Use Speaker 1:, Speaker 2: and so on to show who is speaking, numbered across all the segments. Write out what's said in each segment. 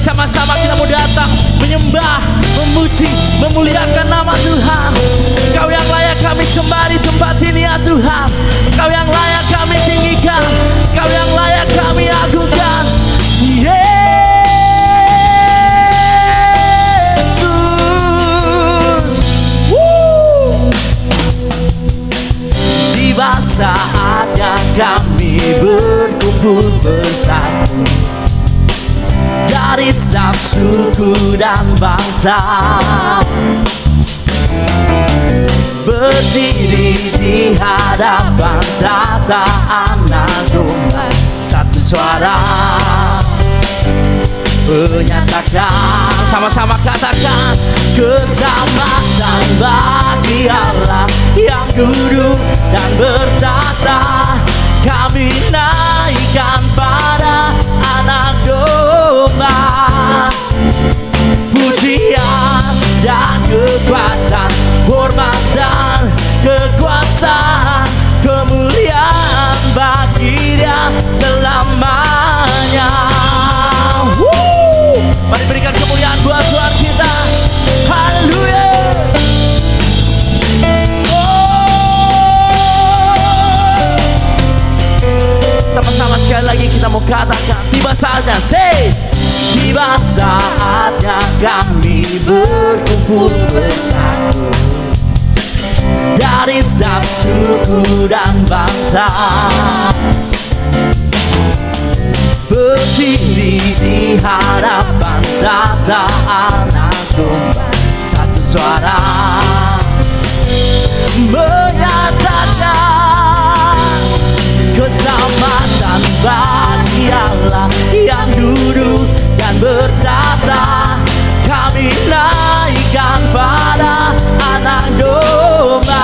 Speaker 1: Sama-sama kita mau datang menyembah, memuji, memuliakan nama Tuhan. Engkau yang layak kami sembah di tempat ini ya Tuhan. Engkau yang layak kami tinggikan, Engkau yang layak kami agungkan. Yesus. Tiba saatnya kami berkumpul bersatu dari setiap suku dan bangsa, berdiri di hadapan tata anak domba, satu suara menyatakan, sama-sama katakan, keselamatan bagi Allah yang duduk dan bertata. Kami naikkan pada anak domba, pujian dan kekuatan, hormat dan kekuasaan, kemuliaan bagi Dia selamanya. Mari berikan kemuliaan buat Tuhan kita. Haleluya. Sama-sama sekali lagi kita mau katakan, tiba saatnya, say, tiba saatnya kami berkumpul bersatu dari setiap suku dan bangsa, berdiri di hadapan tata anak domba, satu suara menyatakan, keselamatan bagi Allah yang duduk dan bertata. Kami naikkan pada anak domba,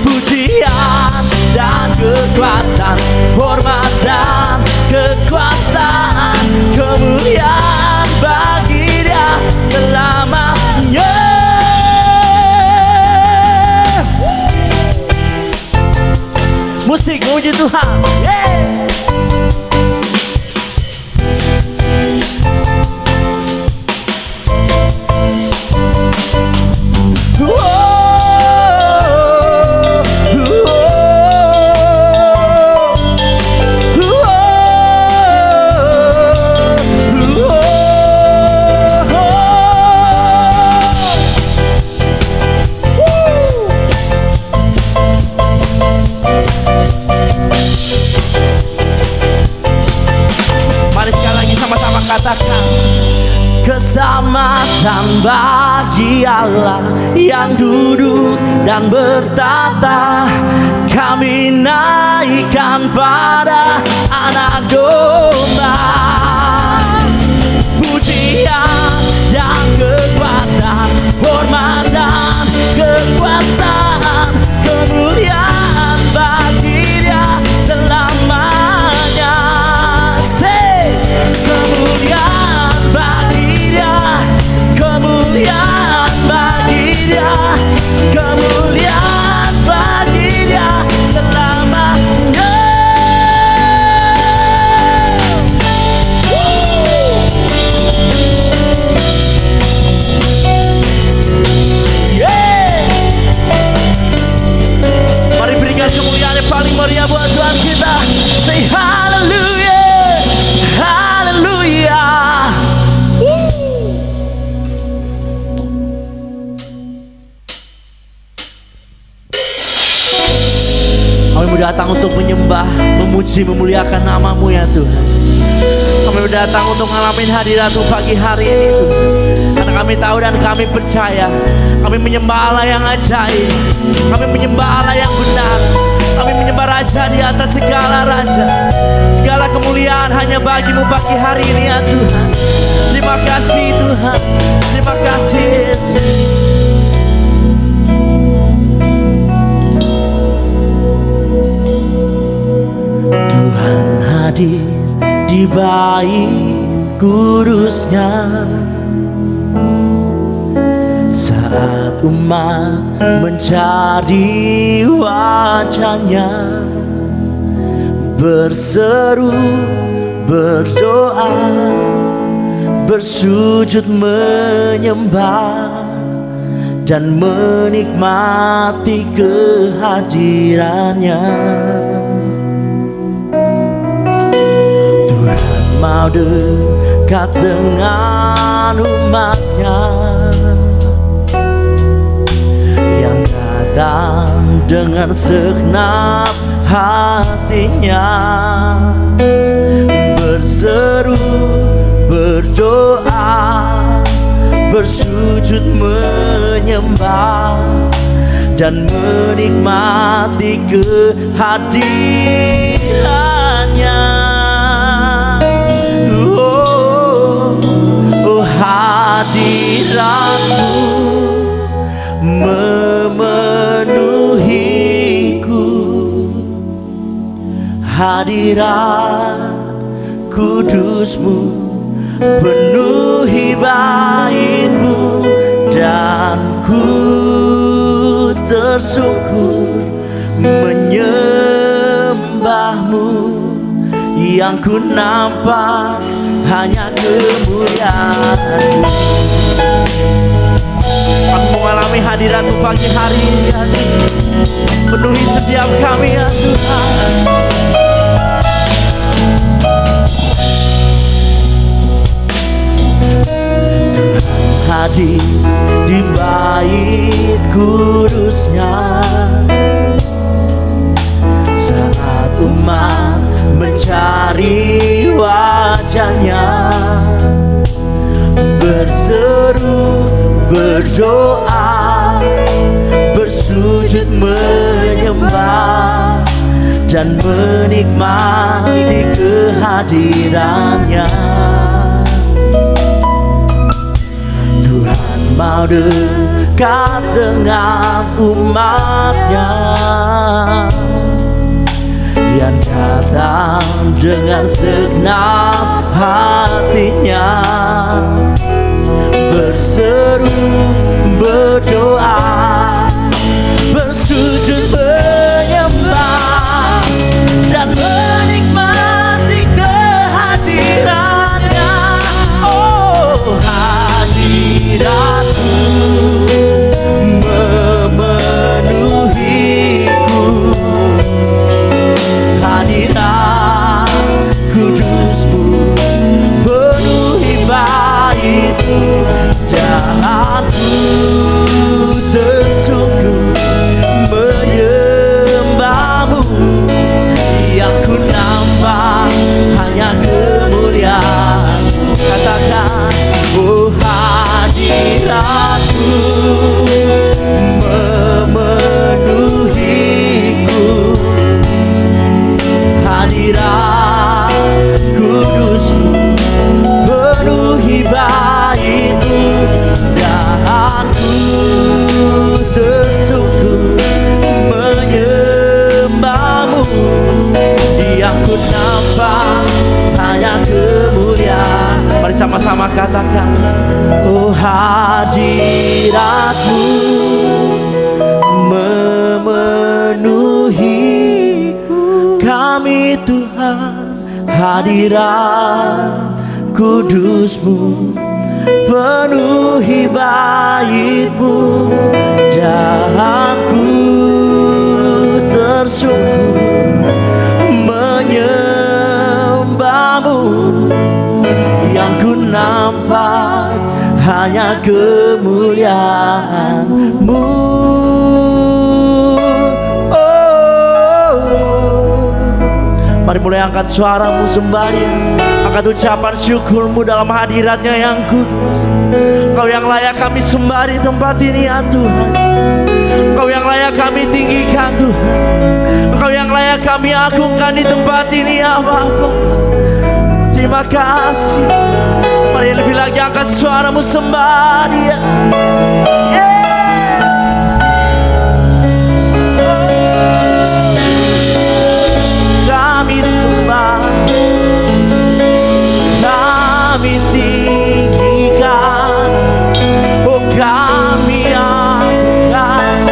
Speaker 1: pujian dan kekuatan, hormat dan kekuasaan, kemuliaan bagi Dia selamanya. Musik memuji Tuhan. Katakan, keselamatan bagi Allah yang duduk dan bertata. Kami naikkan pada anak domba, pujian dan kekuatan, hormat dan kekuasaan, kemuliaan bagi Dia selamanya. Kemuliaan bagi Dia, kemuliaan bagi Dia, kemuliaan bagi Dia selamanya. Mari berikan kemuliaan yang paling meriah buat Tuhan kita. Say hallelujah. Kami datang untuk menyembah, memuji, memuliakan nama-Mu ya Tuhan. Kami datang untuk ngalamin hadirat-Mu pagi hari ini Tuhan. Karena kami tahu dan kami percaya, kami menyembah Allah yang ajaib, kami menyembah Allah yang benar, kami menyembah Raja di atas segala raja. Segala kemuliaan hanya bagi-Mu pagi hari ini ya Tuhan. Terima kasih Tuhan, terima kasih Yesus. Tuhan hadir di bait kudusnya saat umat mencari wajahnya, berseru, berdoa, bersujud menyembah dan menikmati kehadirannya. Tuhan mau dekat dengan umatnya yang datang dengan segenap hatinya, berseru, berdoa, bersujud menyembah dan menikmati kehadirannya. Oh, hadiratmu memenuhiku, hadirat kudusmu penuhi baitmu, dan ku tersungkur menyembahmu. Yang ku nampak hanya kemuliaan-Mu. Aku mengalami hadirat-Mu pagi hari ini, penuhi setiap kami ya Tuhan. Hadir di bait kudusnya saat umat mencari wajahnya, berseru, berdoa, bersujud menyembah dan menikmati kehadirannya. Mau dekat dengan umatnya yang datang dengan segenap hatinya, berseru, berdoa, bersujud menyembah dan menikmati kehadirannya. Oh, hadirat-Mu memenuhiku, hadirat kudus-Mu penuhi bait-Mu, dan ku tersungkur menyembah-Mu. Yang ku nampak hanya kemuliaan-Mu. Katakan, oh, hadirat-Mu memenuhiku, hadirat kudus-Mu penuhi bait-Mu, dan ku tersungkur menyembah-Mu. Yang ku nampak hanya kemuliaan. Mari sama-sama katakan, oh, hadirat-Mu memenuhiku. Kami Tuhan, hadirat kudus-Mu penuhi bait-Mu, dan ku tersungkur menyembah-Mu. Yang ku nampak hanya kemuliaan-Mu. Oh, mari mulai angkat suaramu sembah Dia, angkat ucapan syukurmu dalam hadirat-Nya yang kudus. Engkau yang layak kami sembah di tempat ini ya Tuhan. Engkau yang layak kami tinggikan Tuhan. Engkau yang layak kami agungkan di tempat ini ya Bapa. Terima kasih. Mari lebih lagi angkat suaramu sembah Dia. Yes. Kami sembah, kami tinggikan, oh kami agungkan.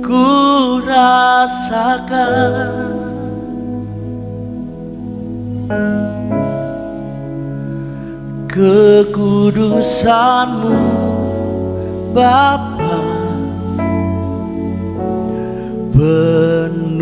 Speaker 1: ku rasakan kekudusan-Mu Bapa, penuhiku.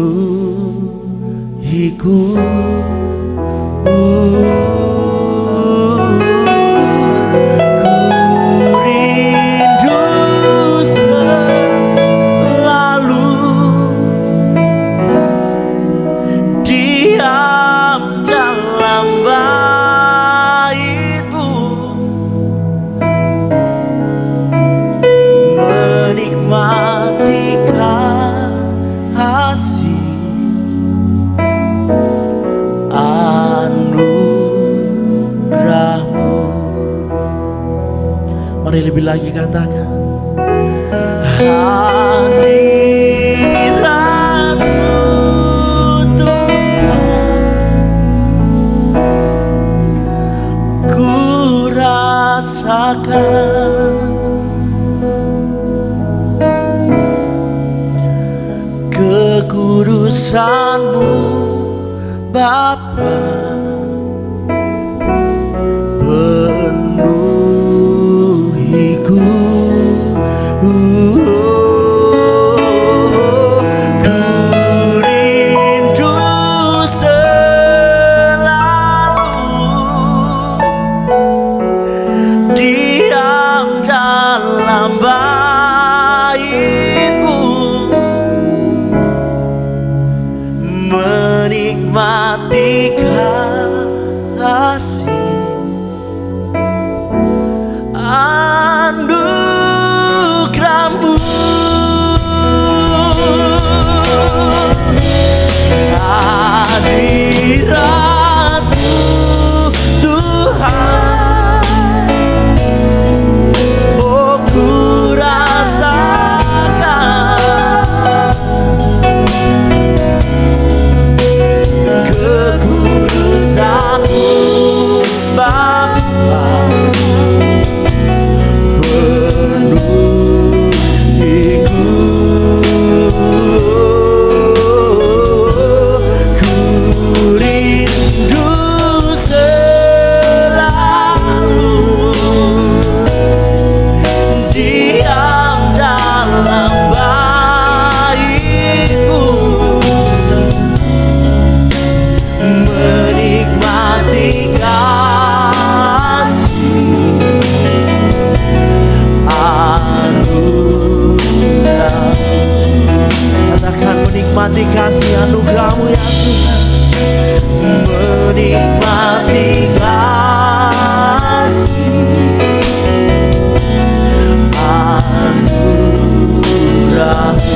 Speaker 1: Mari lebih lagi katakan, hadirat-Mu Tuhan, ku rasakan kekudusan-Mu Bapa, penuhiku. Ku rindu selalu diam dalam bait-Mu, menikmati kasih anugerah-Mu. Hadirat-Mu Tuhan, oh ku rasakan kekudusan-Mu Bapa, penuhiku. Ku rindu selalu diam dalam bait-Mu, menikmati kasih anugerah. Katakan, menikmati kasih anugerah-Mu ya Tuhan, menikmati kasih anugerah-Mu,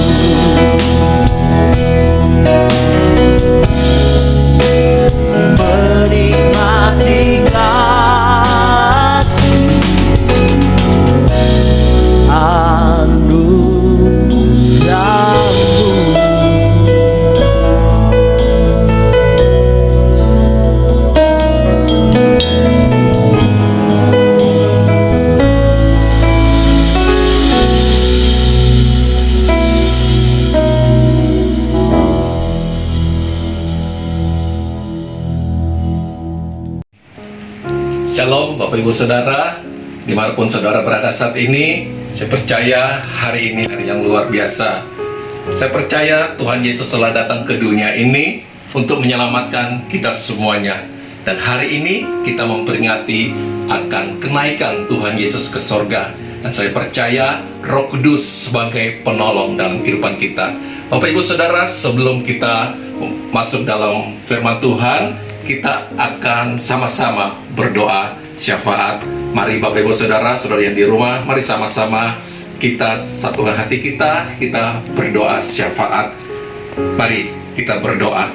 Speaker 1: menikmati kasih anugerah-Mu.
Speaker 2: Shalom Bapak Ibu Saudara, dimanapun saudara berada saat ini, saya percaya hari ini hari yang luar biasa. Saya percaya Tuhan Yesus telah datang ke dunia ini untuk menyelamatkan kita semuanya. Dan hari ini kita memperingati akan kenaikan Tuhan Yesus ke sorga. Dan saya percaya Roh Kudus sebagai penolong dalam kehidupan kita. Bapak Ibu Saudara, sebelum kita masuk dalam firman Tuhan, kita akan sama-sama berdoa syafaat. Mari Bapak Ibu Saudara, saudara yang di rumah, mari sama-sama kita satukan hati kita berdoa syafaat. Mari kita berdoa.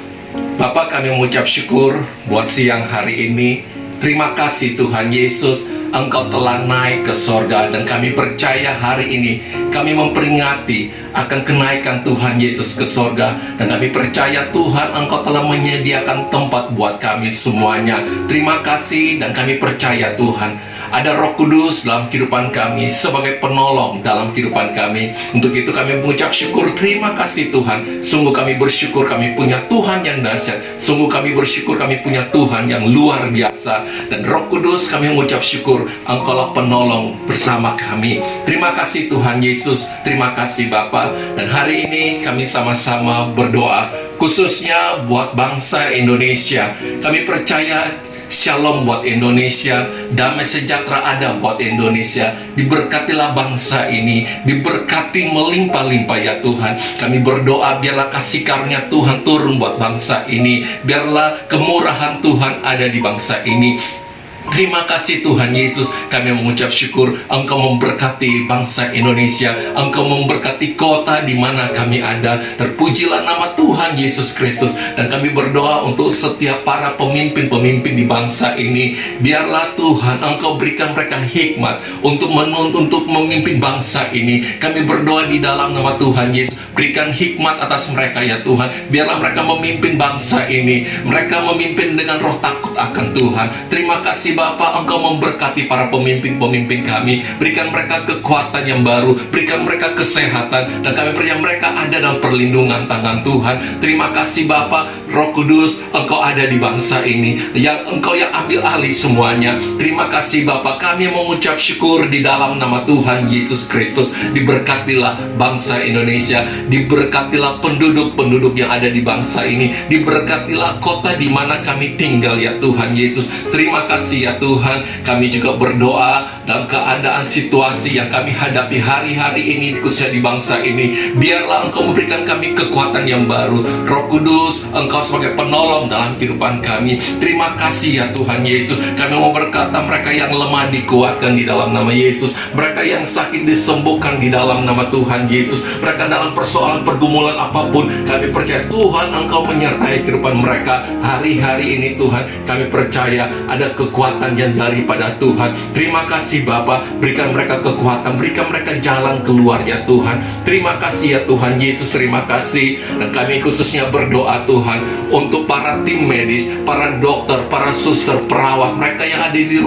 Speaker 2: Bapa, kami mengucap syukur buat siang hari ini. Terima kasih Tuhan Yesus, Engkau telah naik ke sorga, dan kami percaya hari ini kami memperingati akan kenaikan Tuhan Yesus ke sorga. Dan kami percaya Tuhan, Engkau telah menyediakan tempat buat kami semuanya. Terima kasih, dan kami percaya Tuhan, ada Roh Kudus dalam kehidupan kami sebagai penolong dalam kehidupan kami. Untuk itu kami mengucap syukur, terima kasih Tuhan. Sungguh kami bersyukur kami punya Tuhan yang dahsyat. Sungguh kami bersyukur kami punya Tuhan yang luar biasa. Dan Roh Kudus, kami mengucap syukur, Engkaulah penolong bersama kami. Terima kasih Tuhan Yesus, terima kasih Bapa. Dan hari ini kami sama-sama berdoa khususnya buat bangsa Indonesia. Kami percaya shalom buat Indonesia, damai sejahtera ada buat Indonesia. Diberkatilah bangsa ini, diberkati melimpah-limpah ya Tuhan. Kami berdoa biarlah kasih karunia Tuhan turun buat bangsa ini, biarlah kemurahan Tuhan ada di bangsa ini. Terima kasih Tuhan Yesus, kami mengucap syukur Engkau memberkati bangsa Indonesia, Engkau memberkati kota di mana kami ada. Terpujilah nama Tuhan Yesus Kristus. Dan kami berdoa untuk setiap para pemimpin-pemimpin di bangsa ini. Biarlah Tuhan Engkau berikan mereka hikmat untuk menuntun, untuk memimpin bangsa ini. Kami berdoa di dalam nama Tuhan Yesus, berikan hikmat atas mereka ya Tuhan. Biarlah mereka memimpin bangsa ini, mereka memimpin dengan roh takut akan Tuhan. Terima kasih Bapa, Engkau memberkati para pemimpin-pemimpin kami. Berikan mereka kekuatan yang baru, berikan mereka kesehatan, dan kami percaya mereka ada dalam perlindungan tangan Tuhan. Terima kasih Bapa, Roh Kudus, Engkau ada di bangsa ini, yang Engkau yang ambil alih semuanya. Terima kasih Bapa, kami mengucap syukur di dalam nama Tuhan Yesus Kristus. Diberkatilah bangsa Indonesia, diberkatilah penduduk-penduduk yang ada di bangsa ini, diberkatilah kota di mana kami tinggal ya Tuhan Yesus. Terima kasih ya Tuhan. Kami juga berdoa dalam keadaan situasi yang kami hadapi hari-hari ini, khususnya di bangsa ini. Biarlah Engkau memberikan kami kekuatan yang baru. Roh Kudus, Engkau sebagai penolong dalam kehidupan kami. Terima kasih ya Tuhan Yesus. Kami mau berkata mereka yang lemah dikuatkan di dalam nama Yesus. Mereka yang sakit disembuhkan di dalam nama Tuhan Yesus. Mereka dalam persoalan pergumulan apapun, kami percaya Tuhan Engkau menyertai kehidupan mereka hari-hari ini Tuhan. Kami percaya ada kekuatan yang daripada Tuhan. Terima kasih Bapa, berikan mereka kekuatan, berikan mereka jalan keluar ya Tuhan. Terima kasih ya Tuhan Yesus, terima kasih. Dan kami khususnya berdoa Tuhan untuk para tim medis, para dokter, para suster, perawat, mereka yang ada di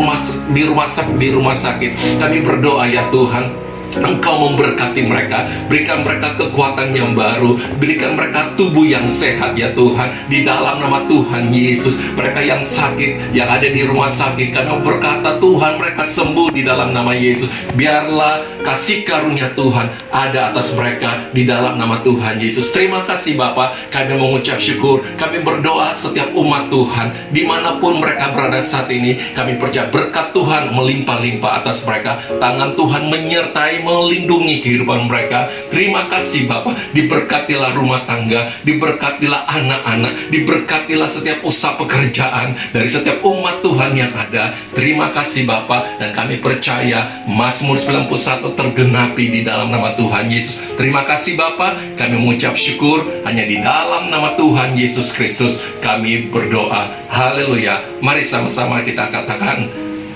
Speaker 2: rumah sakit. Kami berdoa ya Tuhan, Engkau memberkati mereka, berikan mereka kekuatan yang baru, berikan mereka tubuh yang sehat ya Tuhan, di dalam nama Tuhan Yesus. Mereka yang sakit, yang ada di rumah sakit, karena berkata Tuhan mereka sembuh di dalam nama Yesus. Biarlah kasih karunia Tuhan ada atas mereka di dalam nama Tuhan Yesus. Terima kasih Bapa, kami mengucap syukur. Kami berdoa setiap umat Tuhan dimanapun mereka berada saat ini. Kami percaya berkat Tuhan melimpah-limpah atas mereka, tangan Tuhan menyertai, melindungi kehidupan mereka. Terima kasih Bapa, diberkatilah rumah tangga, diberkatilah anak-anak, diberkatilah setiap usaha pekerjaan dari setiap umat Tuhan yang ada. Terima kasih Bapa, dan kami percaya Mazmur 91 tergenapi di dalam nama Tuhan Yesus. Terima kasih Bapa, kami mengucap syukur hanya di dalam nama Tuhan Yesus Kristus kami berdoa. Haleluya. Mari sama-sama kita katakan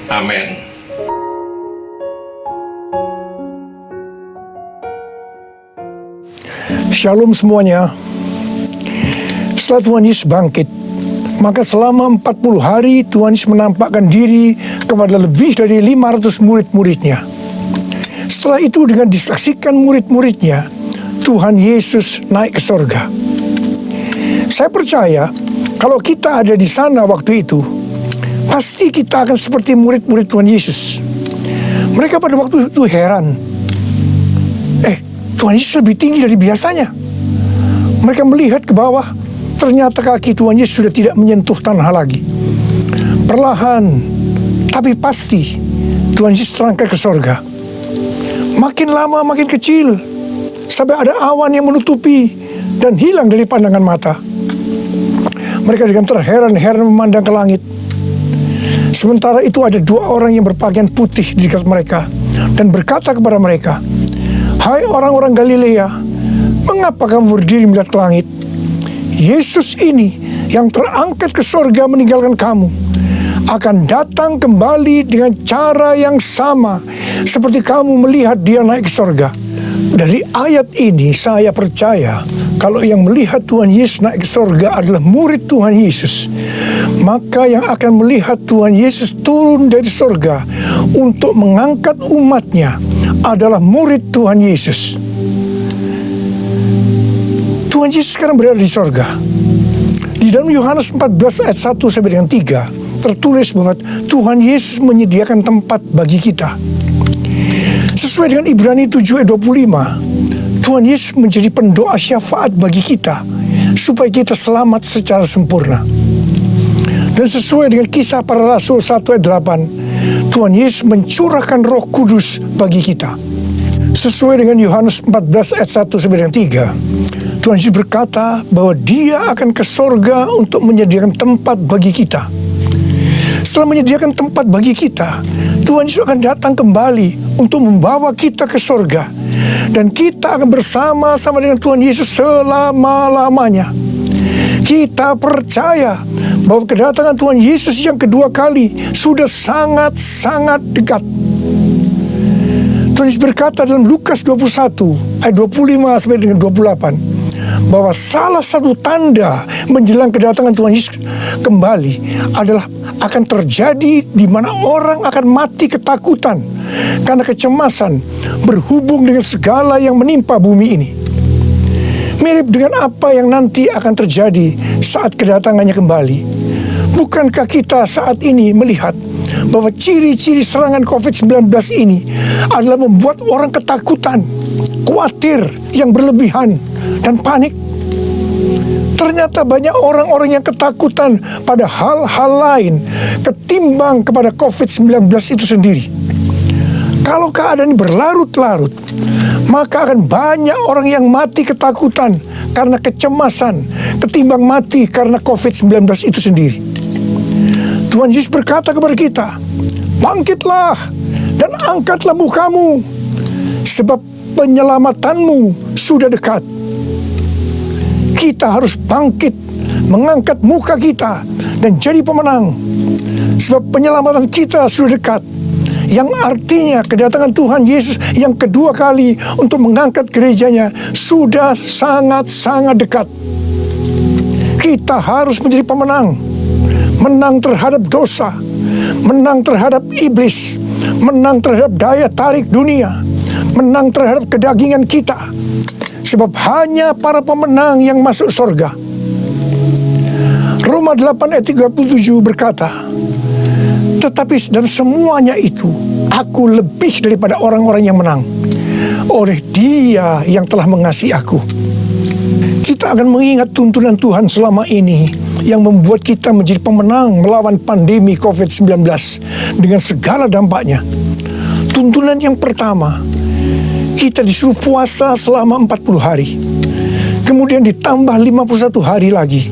Speaker 2: amin.
Speaker 3: Shalom semuanya. Setelah Tuhan Yesus bangkit, maka selama 40 hari Tuhan Yesus menampakkan diri kepada lebih dari 500 murid-muridnya. Setelah itu dengan disaksikan murid-muridnya, Tuhan Yesus naik ke sorga. Saya percaya kalau kita ada di sana waktu itu, pasti kita akan seperti murid-murid Tuhan Yesus. Mereka pada waktu itu heran. Tuhan Yesus lebih tinggi dari biasanya. Mereka melihat ke bawah, ternyata kaki Tuhan Yesus sudah tidak menyentuh tanah lagi. Perlahan, tapi pasti, Tuhan Yesus terangkat ke sorga. Makin lama makin kecil, sampai ada awan yang menutupi dan hilang dari pandangan mata. Mereka dengan terheran-heran memandang ke langit. Sementara itu ada 2 orang yang berpakaian putih di dekat mereka dan berkata kepada mereka, "Hai orang-orang Galilea, mengapa kamu berdiri melihat ke langit? Yesus ini yang terangkat ke sorga meninggalkan kamu, akan datang kembali dengan cara yang sama seperti kamu melihat dia naik ke sorga." Dari ayat ini saya percaya kalau yang melihat Tuhan Yesus naik ke surga adalah murid Tuhan Yesus, maka yang akan melihat Tuhan Yesus turun dari surga untuk mengangkat umatnya adalah murid Tuhan Yesus. Tuhan Yesus sekarang berada di surga. Di dalam Yohanes 14 ayat 1 sampai dengan 3 tertulis bahwa Tuhan Yesus menyediakan tempat bagi kita. Sesuai dengan Ibrani 7 ayat 25, Tuhan Yesus menjadi pendoa syafaat bagi kita supaya kita selamat secara sempurna. Dan sesuai dengan Kisah Para Rasul 1 ayat 8, Tuhan Yesus mencurahkan Roh Kudus bagi kita. Sesuai dengan Yohanes 14 ayat 1 sampai dengan 3, Tuhan Yesus berkata bahwa Dia akan ke sorga untuk menyediakan tempat bagi kita. Setelah menyediakan tempat bagi kita, Tuhan Yesus akan datang kembali untuk membawa kita ke sorga. Dan kita akan bersama-sama dengan Tuhan Yesus selama-lamanya. Kita percaya bahwa kedatangan Tuhan Yesus yang kedua kali sudah sangat-sangat dekat. Tuhan Yesus berkata dalam Lukas 21 ayat 25 sampai dengan 28 bahwa salah satu tanda menjelang kedatangan Tuhan Yesus kembali adalah akan terjadi di mana orang akan mati ketakutan karena kecemasan berhubung dengan segala yang menimpa bumi ini. Mirip dengan apa yang nanti akan terjadi saat kedatangannya kembali. Bukankah kita saat ini melihat bahwa ciri-ciri serangan COVID-19 ini adalah membuat orang ketakutan, khawatir yang berlebihan, dan panik? Ternyata banyak orang-orang yang ketakutan pada hal-hal lain ketimbang kepada COVID-19 itu sendiri. Kalau keadaan ini berlarut-larut, maka akan banyak orang yang mati ketakutan karena kecemasan ketimbang mati karena COVID-19 itu sendiri. Tuhan Yesus berkata kepada kita, bangkitlah dan angkatlah mukamu, sebab penyelamatanmu sudah dekat. Kita harus bangkit, mengangkat muka kita dan jadi pemenang, sebab penyelamatan kita sudah dekat. Yang artinya kedatangan Tuhan Yesus yang kedua kali untuk mengangkat gerejanya sudah sangat-sangat dekat. Kita harus menjadi pemenang. Menang terhadap dosa, menang terhadap iblis, menang terhadap daya tarik dunia, menang terhadap kedagingan kita. Sebab hanya para pemenang yang masuk surga. Roma 8 ayat 37 berkata, tetapi dalam semuanya itu, aku lebih daripada orang-orang yang menang oleh Dia yang telah mengasihi aku. Kita akan mengingat tuntunan Tuhan selama ini yang membuat kita menjadi pemenang melawan pandemi COVID-19 dengan segala dampaknya. Tuntunan yang pertama, kita disuruh puasa selama 40 hari. Kemudian ditambah 51 hari lagi,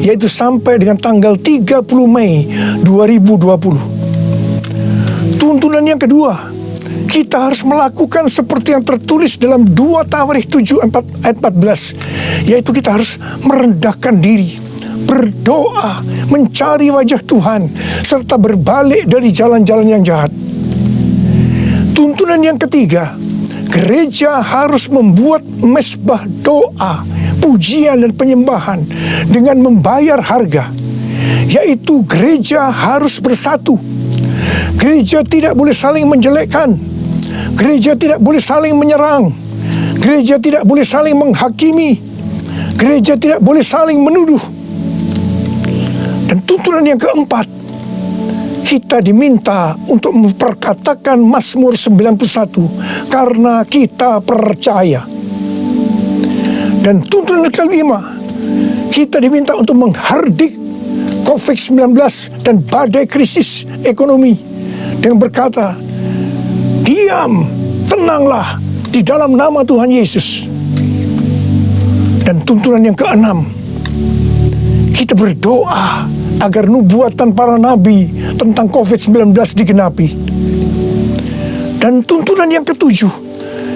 Speaker 3: yaitu sampai dengan tanggal 30 Mei 2020. Tuntunan yang kedua, kita harus melakukan seperti yang tertulis dalam 2 Tawarikh 7 ayat 14, yaitu kita harus merendahkan diri, berdoa, mencari wajah Tuhan, serta berbalik dari jalan-jalan yang jahat. Tuntunan yang ketiga, gereja harus membuat mezbah doa, pujian dan penyembahan dengan membayar harga, yaitu gereja harus bersatu. Gereja tidak boleh saling menjelekkan, gereja tidak boleh saling menyerang, gereja tidak boleh saling menghakimi, gereja tidak boleh saling menuduh. Dan tuntunan yang keempat, kita diminta untuk memperkatakan Mazmur 91 karena kita percaya. Dan tuntunan yang kelima, kita diminta untuk menghardik COVID-19 dan badai krisis ekonomi dengan berkata, diam, tenanglah di dalam nama Tuhan Yesus. Dan tuntunan yang keenam, kita berdoa agar nubuatan para nabi tentang COVID-19 digenapi. Dan tuntunan yang ketujuh,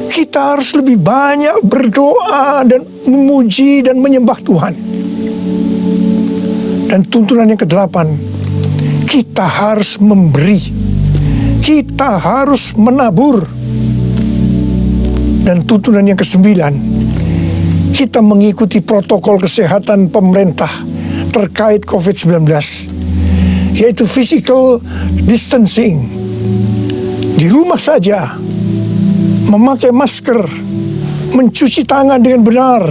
Speaker 3: kita harus lebih banyak berdoa dan memuji dan menyembah Tuhan. Dan tuntunan yang kedelapan, kita harus memberi, kita harus menabur. Dan tuntunan yang ke-9, kita mengikuti protokol kesehatan pemerintah terkait COVID-19, yaitu physical distancing. Di rumah saja, memakai masker, mencuci tangan dengan benar,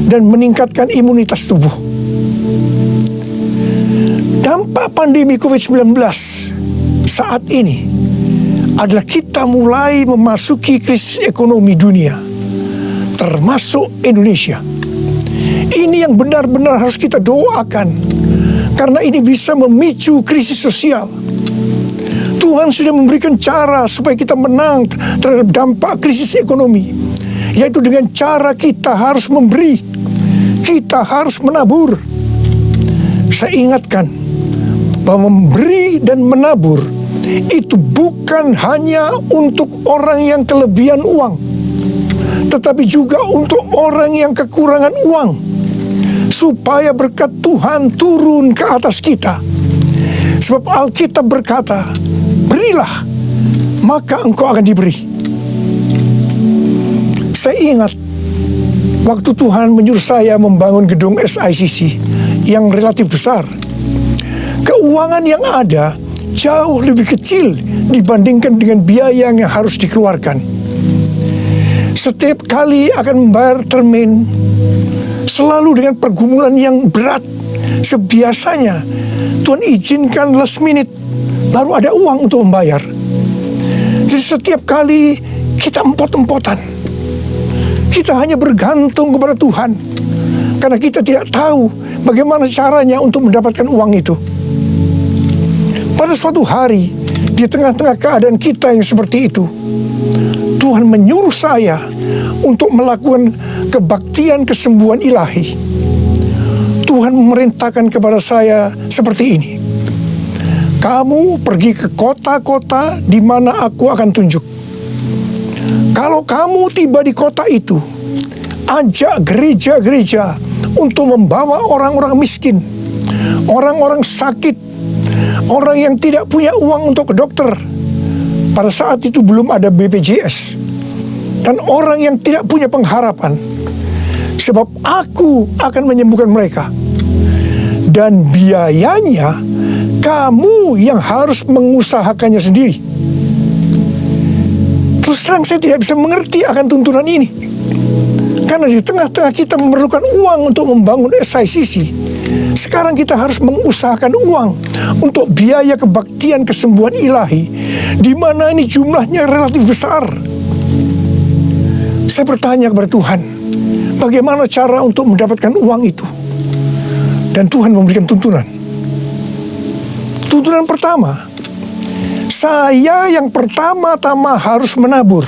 Speaker 3: dan meningkatkan imunitas tubuh. Dampak pandemi COVID-19 saat ini adalah kita mulai memasuki krisis ekonomi dunia, termasuk Indonesia. Ini yang benar-benar harus kita doakan, karena ini bisa memicu krisis sosial. Tuhan sudah memberikan cara supaya kita menang terhadap dampak krisis ekonomi, yaitu dengan cara kita harus memberi, kita harus menabur. Saya ingatkan bahwa memberi dan menabur itu bukan hanya untuk orang yang kelebihan uang, tetapi juga untuk orang yang kekurangan uang, supaya berkat Tuhan turun ke atas kita. Sebab Alkitab berkata, berilah, maka engkau akan diberi. Saya ingat waktu Tuhan menyuruh saya membangun gedung SICC yang relatif besar. Keuangan yang ada jauh lebih kecil dibandingkan dengan biaya yang harus dikeluarkan. Setiap kali akan membayar termin, selalu dengan pergumulan yang berat. Sebiasanya Tuhan izinkan last minute, baru ada uang untuk membayar. Jadi setiap kali kita empot-empotan, kita hanya bergantung kepada Tuhan, karena kita tidak tahu bagaimana caranya untuk mendapatkan uang itu. Pada suatu hari, di tengah-tengah keadaan kita yang seperti itu, Tuhan menyuruh saya untuk melakukan kebaktian kesembuhan ilahi. Tuhan memerintahkan kepada saya seperti ini. Kamu pergi ke kota-kota di mana aku akan tunjuk. Kalau kamu tiba di kota itu, ajak gereja-gereja untuk membawa orang-orang miskin, orang-orang sakit, orang yang tidak punya uang untuk ke dokter. Pada saat itu belum ada BPJS. Dan orang yang tidak punya pengharapan. Sebab aku akan menyembuhkan mereka. Dan biayanya kamu yang harus mengusahakannya sendiri. Terus terang saya tidak bisa mengerti akan tuntunan ini. Karena di tengah-tengah kita memerlukan uang untuk membangun SICC, sekarang kita harus mengusahakan uang untuk biaya kebaktian kesembuhan ilahi, di mana ini jumlahnya relatif besar. Saya bertanya kepada Tuhan, bagaimana cara untuk mendapatkan uang itu? Dan Tuhan memberikan tuntunan. Tuntunan pertama, saya yang pertama-tama harus menabur.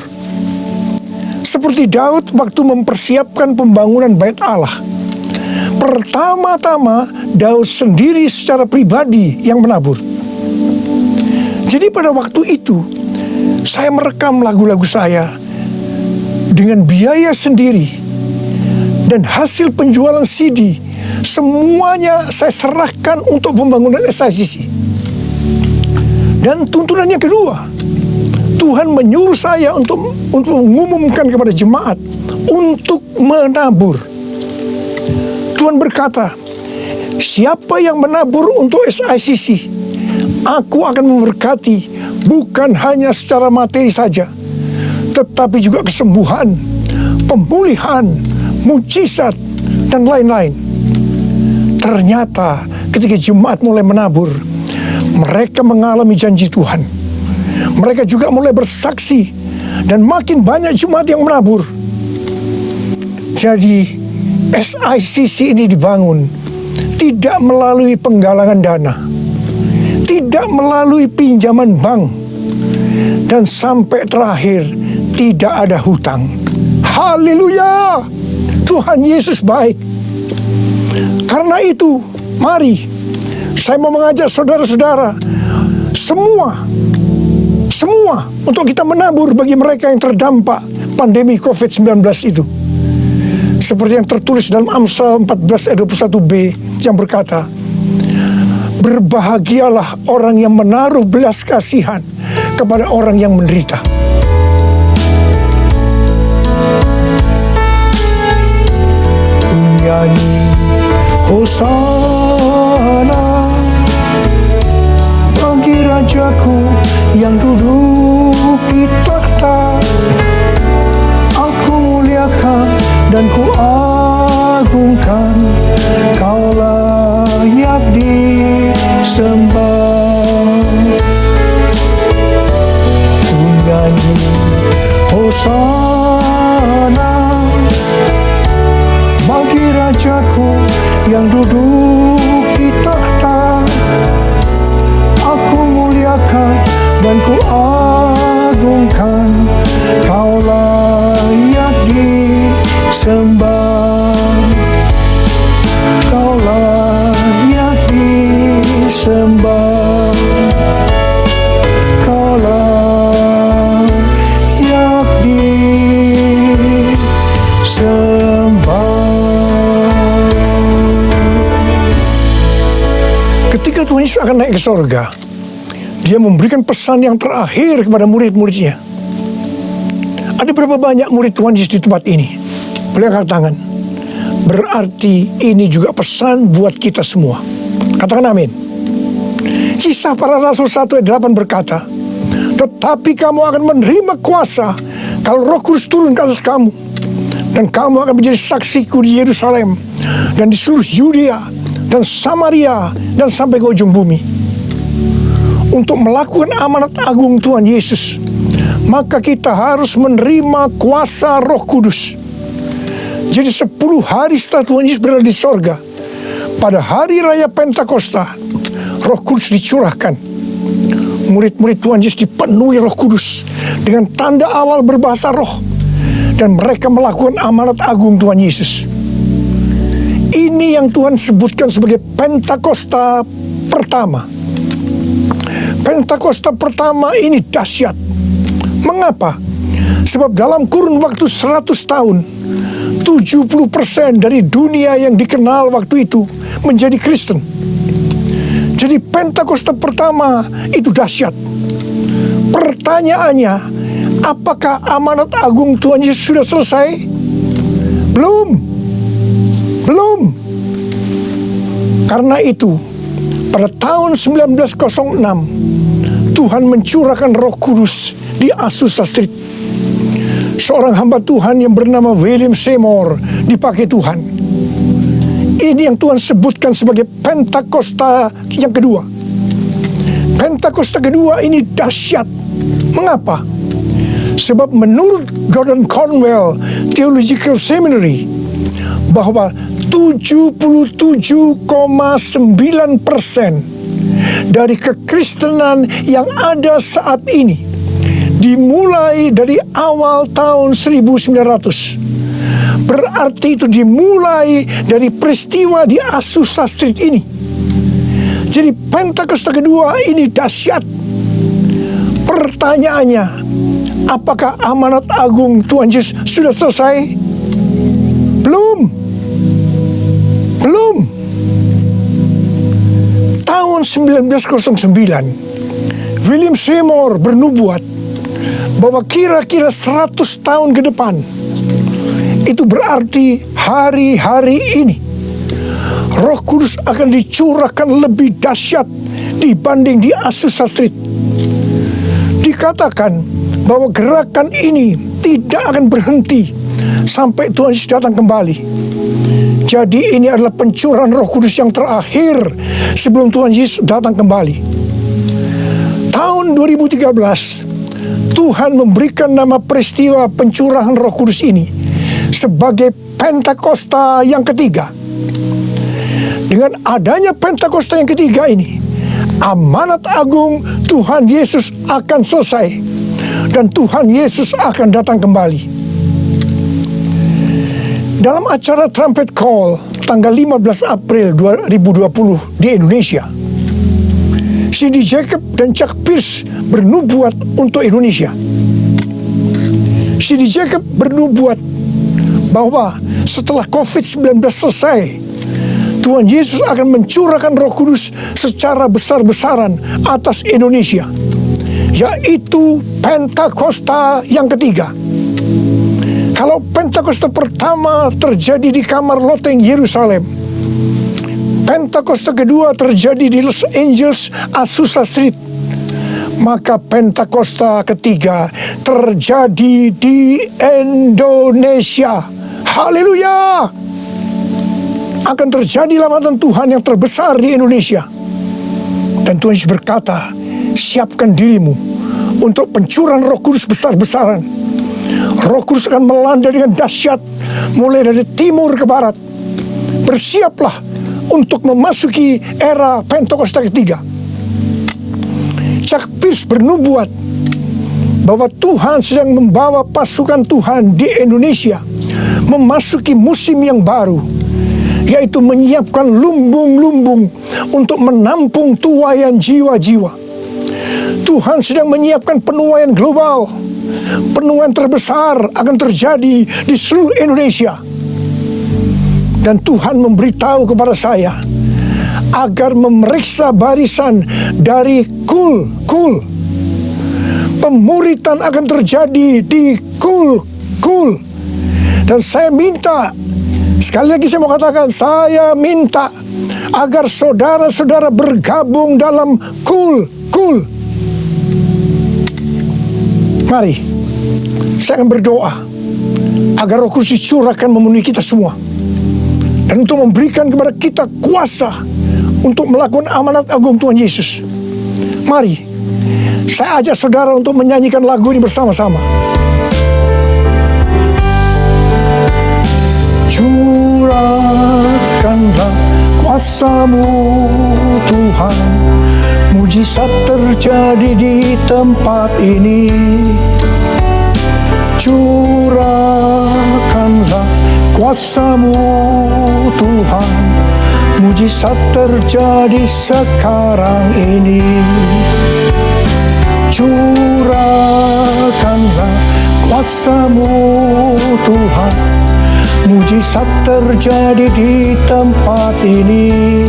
Speaker 3: Seperti Daud waktu mempersiapkan pembangunan Bait Allah. Pertama-tama Daud sendiri secara pribadi yang menabur. Jadi pada waktu itu saya merekam lagu-lagu saya dengan biaya sendiri, dan hasil penjualan CD semuanya saya serahkan untuk pembangunan SICC. Dan tuntunan yang kedua, Tuhan menyuruh saya untuk mengumumkan kepada jemaat untuk menabur. Tuhan berkata, siapa yang menabur untuk SICC, aku akan memberkati bukan hanya secara materi saja, tetapi juga kesembuhan, pemulihan, mujizat, dan lain-lain. Ternyata ketika jemaat mulai menabur, mereka mengalami janji Tuhan. Mereka juga mulai bersaksi, dan makin banyak jemaat yang menabur. Jadi SICC ini dibangun tidak melalui penggalangan dana, tidak melalui pinjaman bank, dan sampai terakhir tidak ada hutang. Haleluya! Tuhan Yesus baik. Karena itu, mari saya mau mengajak saudara-saudara semua untuk kita menabur bagi mereka yang terdampak pandemi COVID-19 itu. Seperti yang tertulis dalam Amsal 14 ayat 21b yang berkata, berbahagialah orang yang menaruh belas kasihan kepada orang yang menderita. Hosana bagi Rajaku yang duduk di tahta. Aku muliakan dan ku agungkan, Kau layak disembah. Ku nyanyi Hosana bagi Rajaku yang duduk di tahta. Aku muliakan dan ku agungkan, Kau layak disembah. Kau layak disembah. Kau layak disembah. Ketika Tuhan Yesus akan naik ke sorga, Dia memberikan pesan yang terakhir kepada murid-muridnya. Ada berapa banyak murid Tuhan Yesus di tempat ini? Boleh angkat tangan. Berarti ini juga pesan buat kita semua. Katakan amin. Kisah Para Rasul 1 ayat 8 berkata, tetapi kamu akan menerima kuasa kalau Roh Kudus turun ke atas kamu, dan kamu akan menjadi saksiku di Yerusalem dan di seluruh Yudea dan Samaria dan sampai ke ujung bumi. Untuk melakukan amanat agung Tuhan Yesus, maka kita harus menerima kuasa Roh Kudus. Jadi 10 hari setelah Tuhan Yesus berada di sorga, pada hari raya Pentakosta, Roh Kudus dicurahkan. Murid-murid Tuhan Yesus dipenuhi Roh Kudus dengan tanda awal berbahasa roh, dan mereka melakukan amanat agung Tuhan Yesus. Ini yang Tuhan sebutkan sebagai Pentakosta pertama. Pentakosta pertama ini dahsyat. Mengapa? Sebab dalam kurun waktu 100 tahun, 70% dari dunia yang dikenal waktu itu menjadi Kristen. Jadi Pentakosta pertama itu dahsyat. Pertanyaannya, apakah amanat agung Tuhan Yesus sudah selesai? Belum. Karena itu, pada tahun 1906, Tuhan mencurahkan Roh Kudus di Azusa Street. Seorang hamba Tuhan yang bernama William Seymour dipakai Tuhan. Ini yang Tuhan sebutkan sebagai Pentakosta yang kedua. Pentakosta kedua ini dahsyat. Mengapa? Sebab menurut Gordon Conwell Theological Seminary, bahwa 77,9% dari kekristenan yang ada saat ini dimulai dari awal tahun 1900. Berarti itu dimulai dari peristiwa di Azusa Street ini. Jadi Pentakosta kedua ini dahsyat. Pertanyaannya, apakah amanat agung Tuhan Yesus sudah selesai? Belum. Tahun 1909, William Seymour bernubuat bahwa kira-kira 100 tahun ke depan, itu berarti hari-hari ini, Roh Kudus akan dicurahkan lebih dahsyat dibanding di Azusa Street. Dikatakan bahwa gerakan ini tidak akan berhenti sampai Tuhan Yesus datang kembali. Jadi ini adalah pencurahan Roh Kudus yang terakhir sebelum Tuhan Yesus datang kembali. Tahun 2013, Tuhan memberikan nama peristiwa pencurahan Roh Kudus ini sebagai Pentakosta yang ketiga. Dengan adanya Pentakosta yang ketiga ini, amanat agung Tuhan Yesus akan selesai dan Tuhan Yesus akan datang kembali. Dalam acara Trumpet Call tanggal 15 April 2020 di Indonesia, Cindy Jacob dan Chuck Pierce bernubuat untuk Indonesia. Cindy Jacob bernubuat bahwa setelah COVID-19 selesai, Tuhan Yesus akan mencurahkan Roh Kudus secara besar-besaran atas Indonesia, yaitu Pentakosta yang ketiga. Kalau Pentakosta pertama terjadi di kamar loteng Yerusalem, Pentakosta kedua terjadi di Los Angeles, Azusa Street. Maka Pentakosta ketiga terjadi di Indonesia. Haleluya! Akan terjadi lambatan Tuhan yang terbesar di Indonesia. Dan Tuhan Yesus berkata, siapkan dirimu untuk pencurahan Roh Kudus besar-besaran. Roh Kudus akan melanda dengan dahsyat mulai dari timur ke barat. Bersiaplah untuk memasuki era Pentakosta ketiga. Chuck Pierce bernubuat bahwa Tuhan sedang membawa pasukan Tuhan di Indonesia memasuki musim yang baru, yaitu menyiapkan lumbung-lumbung untuk menampung tuaian jiwa-jiwa. Tuhan sedang menyiapkan penuaian global. Penuaian terbesar akan terjadi di seluruh Indonesia. Dan Tuhan memberitahu kepada saya agar memeriksa barisan dari kul. Pemuritan akan terjadi di kul. Dan saya minta, sekali lagi saya mau katakan, saya minta agar saudara-saudara bergabung dalam kul. Mari, saya akan berdoa agar Roh Kudus dicurahkan memenuhi kita semua, dan untuk memberikan kepada kita kuasa untuk melakukan amanat agung Tuhan Yesus. Mari, saya ajak saudara untuk menyanyikan lagu ini bersama-sama. Curahkanlah kuasa-Mu Tuhan, mujizat terjadi di tempat ini. Curahkanlah kuasa-Mu Tuhan, mujizat terjadi sekarang ini. Curahkanlah kuasa-Mu Tuhan, mujizat terjadi di tempat ini.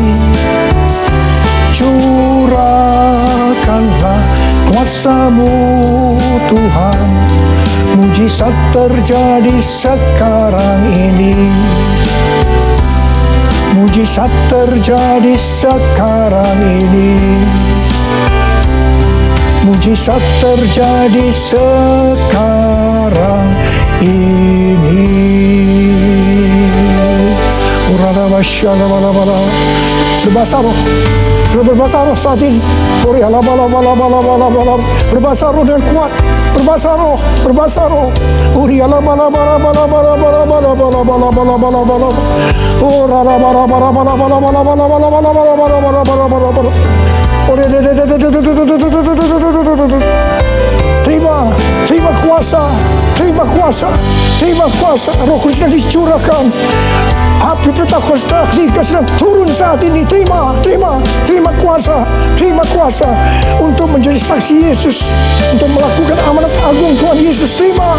Speaker 3: Curahkanlah kuasa-Mu Tuhan, mujizat terjadi sekarang ini. Mujizat terjadi sekarang ini. Mujizat terjadi sekarang ini. Berbahasa roh, berbahasa roh saat ini. Berbahasa roh dengan kuat. Berbahasa roh, berbahasa roh. Terima kuasa, terima kuasa, terima kuasa. Roh Kudus sedang dicurahkan. Api Pentakosta ketiga sedang turun saat ini. Terima kuasa untuk menjadi saksi Yesus, untuk melakukan amanat agung Tuhan Yesus. Terima.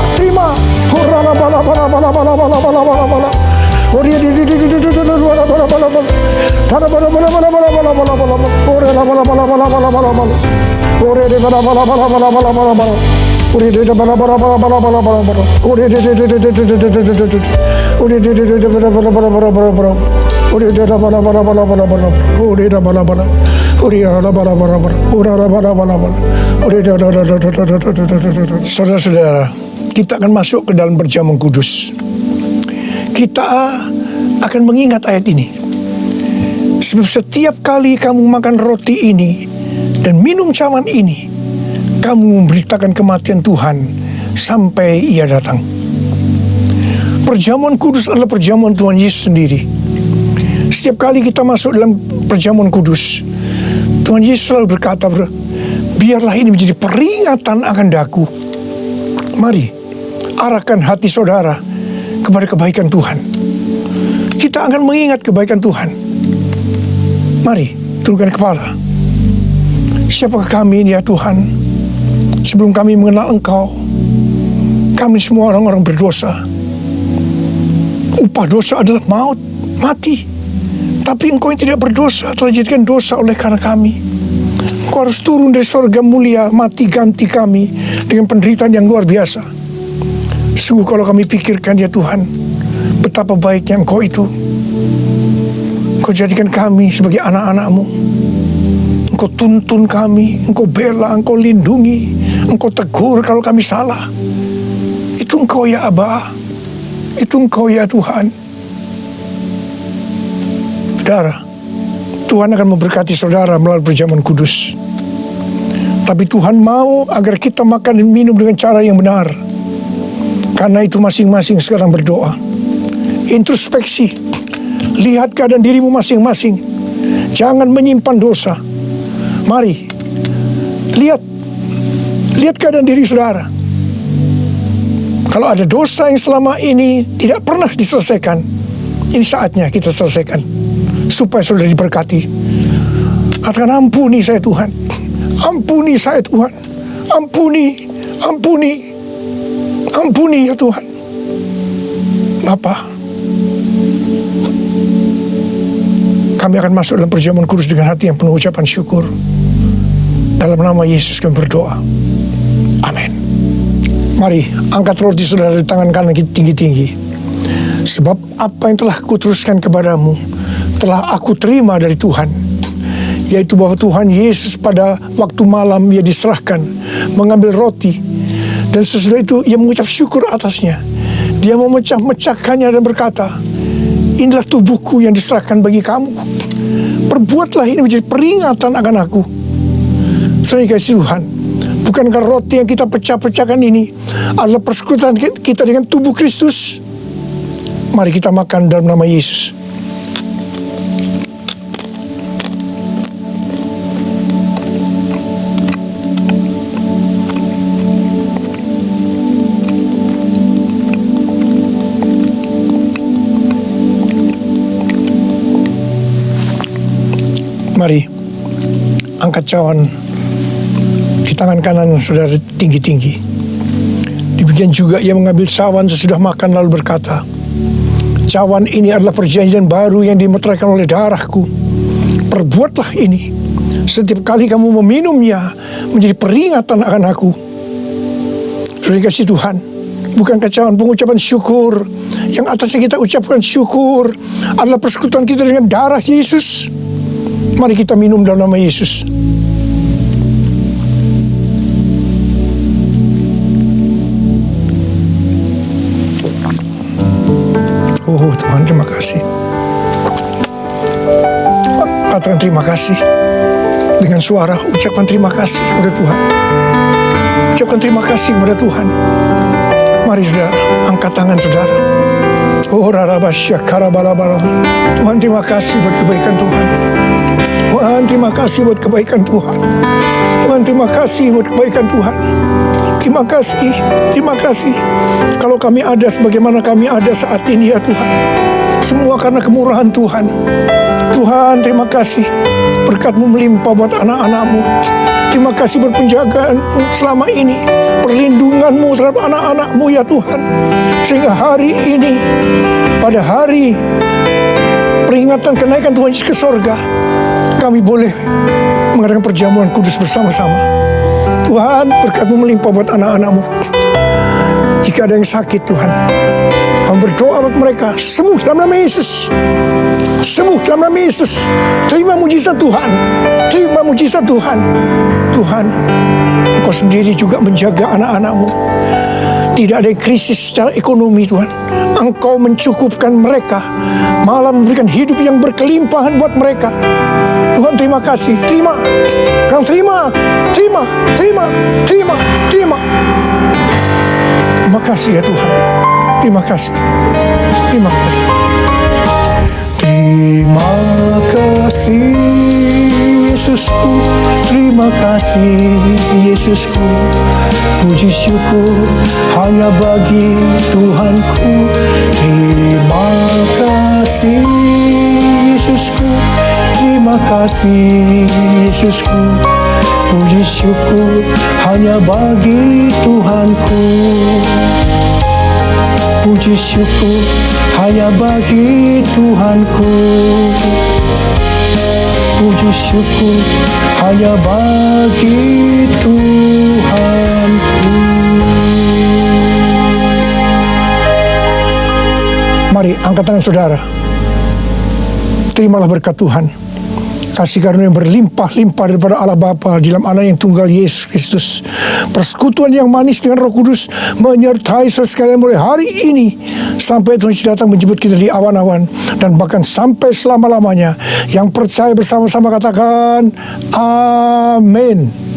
Speaker 3: Saudara-saudara, kita akan masuk ke dalam perjamuan kudus. Kita akan mengingat ayat ini. Sebab setiap kali kamu makan roti ini dan minum cawan ini, kamu memberitakan kematian Tuhan sampai Ia datang. Perjamuan kudus adalah perjamuan Tuhan Yesus sendiri. Setiap kali kita masuk dalam perjamuan kudus, Tuhan Yesus selalu berkata, biarlah ini menjadi peringatan akan daku. Mari, arahkan hati saudara kepada kebaikan Tuhan. Kita akan mengingat kebaikan Tuhan. Mari, turunkan kepala. Siapakah kami ini ya Tuhan? Sebelum kami mengenal Engkau, kami semua orang-orang berdosa. Upah dosa adalah maut, mati. Tapi Engkau yang tidak berdosa telah dijadikan dosa oleh karena kami. Engkau harus turun dari surga mulia, mati ganti kami dengan penderitaan yang luar biasa. Sungguh kalau kami pikirkan ya Tuhan, betapa baiknya Engkau itu. Engkau Engkau jadikan kami sebagai anak-anak-Mu. Engkau tuntun kami, Engkau bela, Engkau lindungi, Engkau tegur kalau kami salah. Itu Engkau ya Aba, itu Engkau ya Tuhan. Saudara, Tuhan akan memberkati saudara melalui perjamuan kudus. Tapi Tuhan mau agar kita makan dan minum dengan cara yang benar. Karena itu masing-masing sekarang berdoa. Introspeksi. Lihat keadaan dirimu masing-masing. Jangan menyimpan dosa. Mari. Lihat keadaan diri saudara. Kalau ada dosa yang selama ini tidak pernah diselesaikan, ini saatnya kita selesaikan. Supaya saudara diberkati. Katakan, ampuni saya Tuhan. Ampuni saya Tuhan. Ampuni ya Tuhan. Bapa, kami akan masuk dalam perjamuan kudus dengan hati yang penuh ucapan syukur. Dalam nama Yesus kami berdoa. Amin. Mari angkat roti saudara di tangan kanan kita tinggi-tinggi. Sebab apa yang telah kuteruskan kepadamu telah aku terima dari Tuhan, yaitu bahwa Tuhan Yesus pada waktu malam ia diserahkan mengambil roti, dan sesudah itu ia mengucap syukur atasnya. Dia memecah-mecahkannya dan berkata, inilah tubuhku yang diserahkan bagi kamu. Perbuatlah ini menjadi peringatan akan aku. Saudara kasih Tuhan, bukankah roti yang kita pecah-pecahkan ini adalah persekutuan kita dengan tubuh Kristus? Mari kita makan dalam nama Yesus. Mari angkat cawan di tangan kanan saudara tinggi-tinggi. Demikian juga ia mengambil cawan sesudah makan lalu berkata, cawan ini adalah perjanjian baru yang dimeteraikan oleh darahku. Perbuatlah ini setiap kali kamu meminumnya menjadi peringatan akan aku. Saudara kasih Tuhan, bukankah cawan pengucapan syukur yang atasnya kita ucapkan syukur adalah persekutuan kita dengan darah Yesus? Mari kita minum dalam nama Yesus. Oh Tuhan, terima kasih. Katakan terima kasih. Dengan suara, ucapkan terima kasih kepada Tuhan. Ucapkan terima kasih kepada Tuhan. Mari saudara, angkat tangan saudara. Oh rarabasya karabalabala. Tuhan terima kasih buat kebaikan Tuhan. Tuhan terima kasih buat kebaikan Tuhan. Tuhan terima kasih buat kebaikan Tuhan. Terima kasih, terima kasih. Kalau kami ada sebagaimana kami ada saat ini ya Tuhan, semua karena kemurahan Tuhan. Tuhan terima kasih, berkat-Mu melimpah buat anak-anak-Mu. Terima kasih buat penjagaan-Mu selama ini, perlindungan-Mu terhadap anak-anak-Mu ya Tuhan. Sehingga hari ini, pada hari peringatan kenaikan Tuhan Yesus ke sorga, kami boleh mengadakan perjamuan kudus bersama-sama. Tuhan, berkat-Mu melimpah buat anak-anak-Mu. Jika ada yang sakit Tuhan, kami berdoa buat mereka, sembuh dalam nama Yesus. Sembuh dalam nama Yesus. Terima mujizat Tuhan. Terima mujizat Tuhan. Tuhan, Engkau sendiri juga menjaga anak-anak-Mu. Tidak ada yang krisis secara ekonomi Tuhan. Engkau mencukupkan mereka, malah memberikan hidup yang berkelimpahan buat mereka. Tuhan terima kasih. Terima. Kau terima. Terima. Terima. Terima. Terima. Terima kasih ya Tuhan. Terima kasih. Terima kasih. Terima kasih Yesusku. Terima kasih Yesusku. Puji syukur hanya bagi Tuhanku. Terima kasih Yesusku. Terima kasih Yesusku. Puji syukur hanya bagi Tuhanku. Puji syukur hanya bagi Tuhanku. Puji syukur hanya bagi Tuhanku. Mari angkat tangan saudara. terimalah berkat Tuhan, kasih karunia yang berlimpah-limpah daripada Allah Bapa di dalam Anak yang tunggal Yesus Kristus, persekutuan yang manis dengan Roh Kudus menyertai saudara sekalian mulai hari ini sampai Tuhan Yesus datang menjemput kita di awan-awan, dan bahkan sampai selama-lamanya. Yang percaya bersama-sama katakan amin.